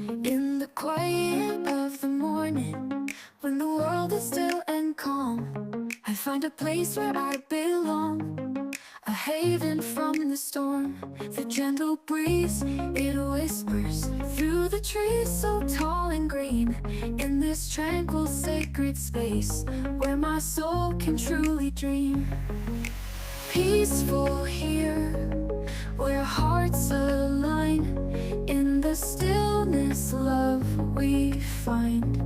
In the quiet of the morning, when the world is still and calm, I find a place where I belong, a haven from the storm. The gentle breeze, it whispers through the trees so tall and green. In this tranquil sacred space, where my soul can truly dream. Peaceful here, where hearts align. In the stillness, love we find.